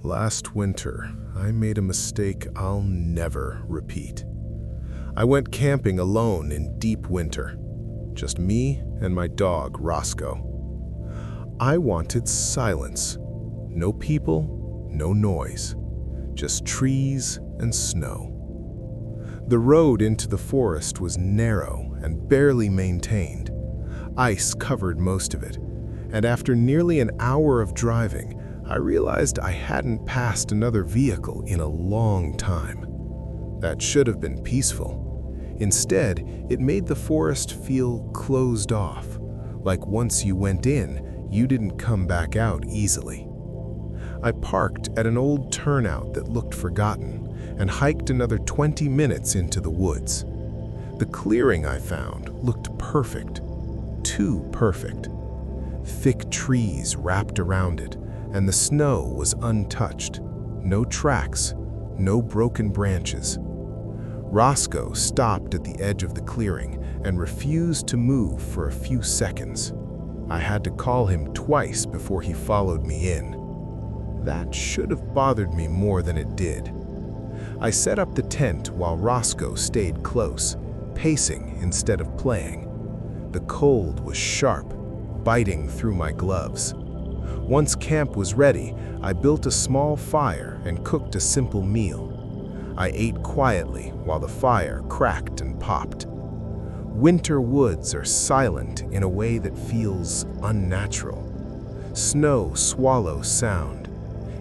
Last winter, I made a mistake I'll never repeat. I went camping alone in deep winter. Just me and my dog, Roscoe. I wanted silence. No people, no noise. Just trees and snow. The road into the forest was narrow and barely maintained. Ice covered most of it, and after nearly an hour of driving, I realized I hadn't passed another vehicle in a long time. That should have been peaceful. Instead, it made the forest feel closed off, like once you went in, you didn't come back out easily. I parked at an old turnout that looked forgotten and hiked another 20 minutes into the woods. The clearing I found looked perfect, too perfect. Thick trees wrapped around it, and the snow was untouched. No tracks, no broken branches. Roscoe stopped at the edge of the clearing and refused to move for a few seconds. I had to call him twice before he followed me in. That should have bothered me more than it did. I set up the tent while Roscoe stayed close, pacing instead of playing. The cold was sharp, biting through my gloves. Once camp was ready, I built a small fire and cooked a simple meal. I ate quietly while the fire cracked and popped. Winter woods are silent in a way that feels unnatural. Snow swallows sound.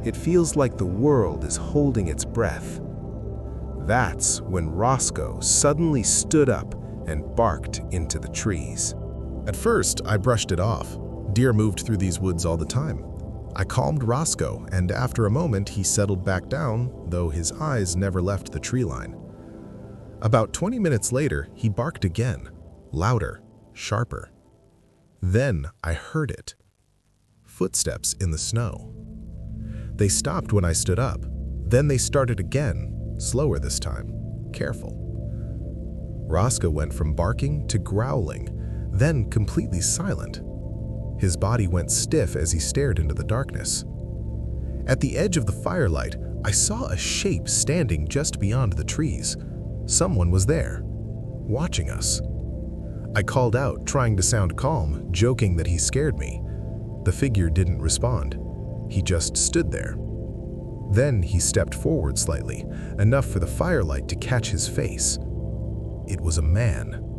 It feels like the world is holding its breath. That's when Roscoe suddenly stood up and barked into the trees. At first, I brushed it off. Deer moved through these woods all the time. I calmed Roscoe, and after a moment, he settled back down, though his eyes never left the tree line. About 20 minutes later, he barked again, louder, sharper. Then I heard it. Footsteps in the snow. They stopped when I stood up. Then they started again, slower this time, careful. Roscoe went from barking to growling, then completely silent. His body went stiff as he stared into the darkness. At the edge of the firelight, I saw a shape standing just beyond the trees. Someone was there, watching us. I called out, trying to sound calm, joking that he scared me. The figure didn't respond. He just stood there. Then he stepped forward slightly, enough for the firelight to catch his face. It was a man.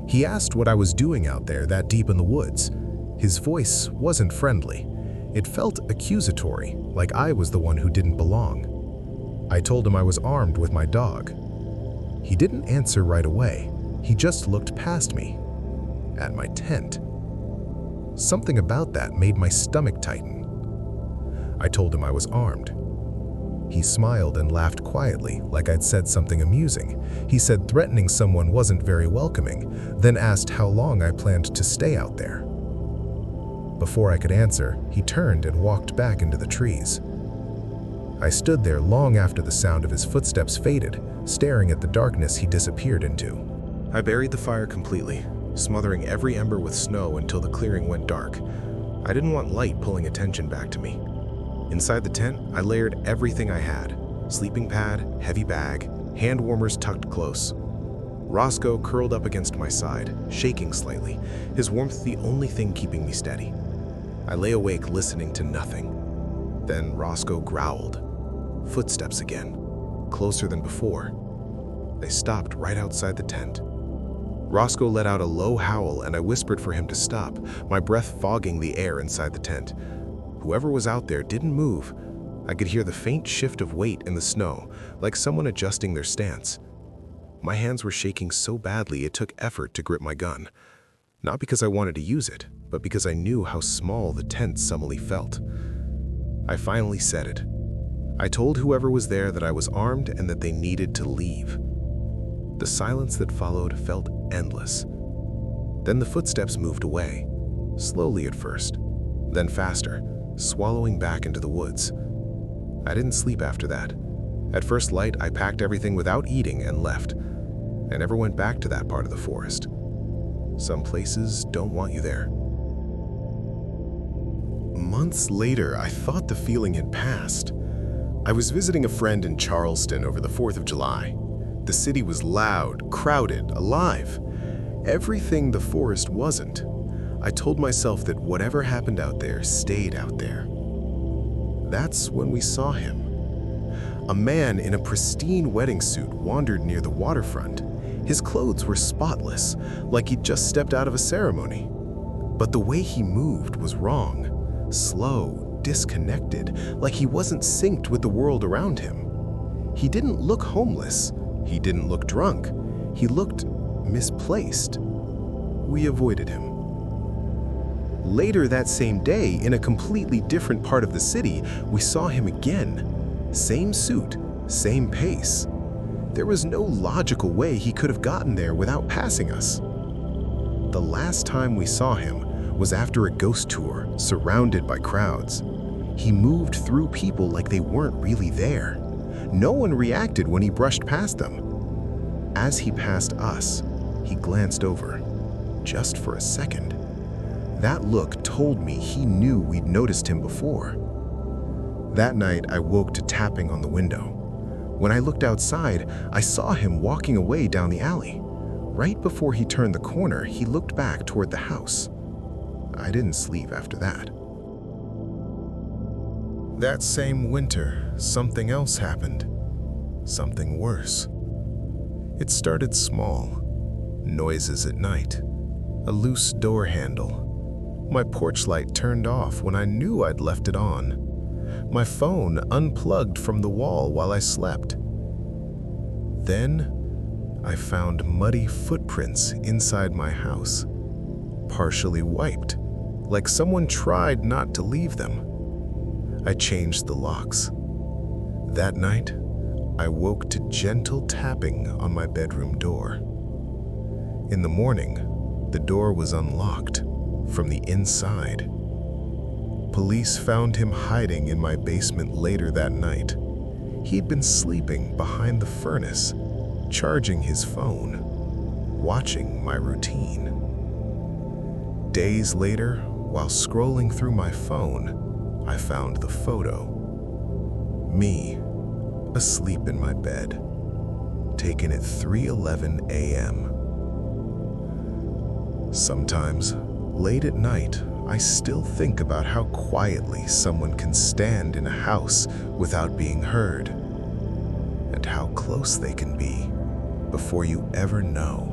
He asked what I was doing out there that deep in the woods. His voice wasn't friendly. It felt accusatory, like I was the one who didn't belong. I told him I was armed with my dog. He didn't answer right away. He just looked past me, at my tent. Something about that made my stomach tighten. I told him I was armed. He smiled and laughed quietly, like I'd said something amusing. He said threatening someone wasn't very welcoming, then asked how long I planned to stay out there. Before I could answer, he turned and walked back into the trees. I stood there long after the sound of his footsteps faded, staring at the darkness he disappeared into. I buried the fire completely, smothering every ember with snow until the clearing went dark. I didn't want light pulling attention back to me. Inside the tent, I layered everything I had: sleeping pad, heavy bag, hand warmers tucked close. Roscoe curled up against my side, shaking slightly, his warmth the only thing keeping me steady. I lay awake listening to nothing. Then Roscoe growled. Footsteps again, closer than before. They stopped right outside the tent. Roscoe let out a low howl and I whispered for him to stop, my breath fogging the air inside the tent. Whoever was out there didn't move. I could hear the faint shift of weight in the snow, like someone adjusting their stance. My hands were shaking so badly it took effort to grip my gun. Not because I wanted to use it, but because I knew how small the tent suddenly felt. I finally said it. I told whoever was there that I was armed and that they needed to leave. The silence that followed felt endless. Then the footsteps moved away, slowly at first, then faster, swallowing back into the woods. I didn't sleep after that. At first light, I packed everything without eating and left. I never went back to that part of the forest. Some places don't want you there. Months later, I thought the feeling had passed. I was visiting a friend in Charleston over the 4th of July. The city was loud, crowded, alive. Everything the forest wasn't. I told myself that whatever happened out there stayed out there. That's when we saw him. A man in a pristine wedding suit wandered near the waterfront. His clothes were spotless, like he'd just stepped out of a ceremony. But the way he moved was wrong. Slow, disconnected, like he wasn't synced with the world around him. He didn't look homeless. He didn't look drunk. He looked misplaced. We avoided him. Later that same day, in a completely different part of the city, we saw him again. Same suit, same pace. There was no logical way he could have gotten there without passing us. The last time we saw him was after a ghost tour, surrounded by crowds. He moved through people like they weren't really there. No one reacted when he brushed past them. As he passed us, he glanced over, just for a second. That look told me he knew we'd noticed him before. That night, I woke to tapping on the window. When I looked outside, I saw him walking away down the alley. Right before he turned the corner, he looked back toward the house. I didn't sleep after that. That same winter, something else happened. Something worse. It started small. Noises at night. A loose door handle. My porch light turned off when I knew I'd left it on. My phone unplugged from the wall while I slept. Then, I found muddy footprints inside my house, partially wiped, like someone tried not to leave them. I changed the locks. That night, I woke to gentle tapping on my bedroom door. In the morning, the door was unlocked from the inside. Police found him hiding in my basement later that night. He'd been sleeping behind the furnace, charging his phone, watching my routine. Days later, while scrolling through my phone, I found the photo. Me, asleep in my bed, taken at 3:11 a.m. Sometimes, late at night, I still think about how quietly someone can stand in a house without being heard, and how close they can be before you ever know.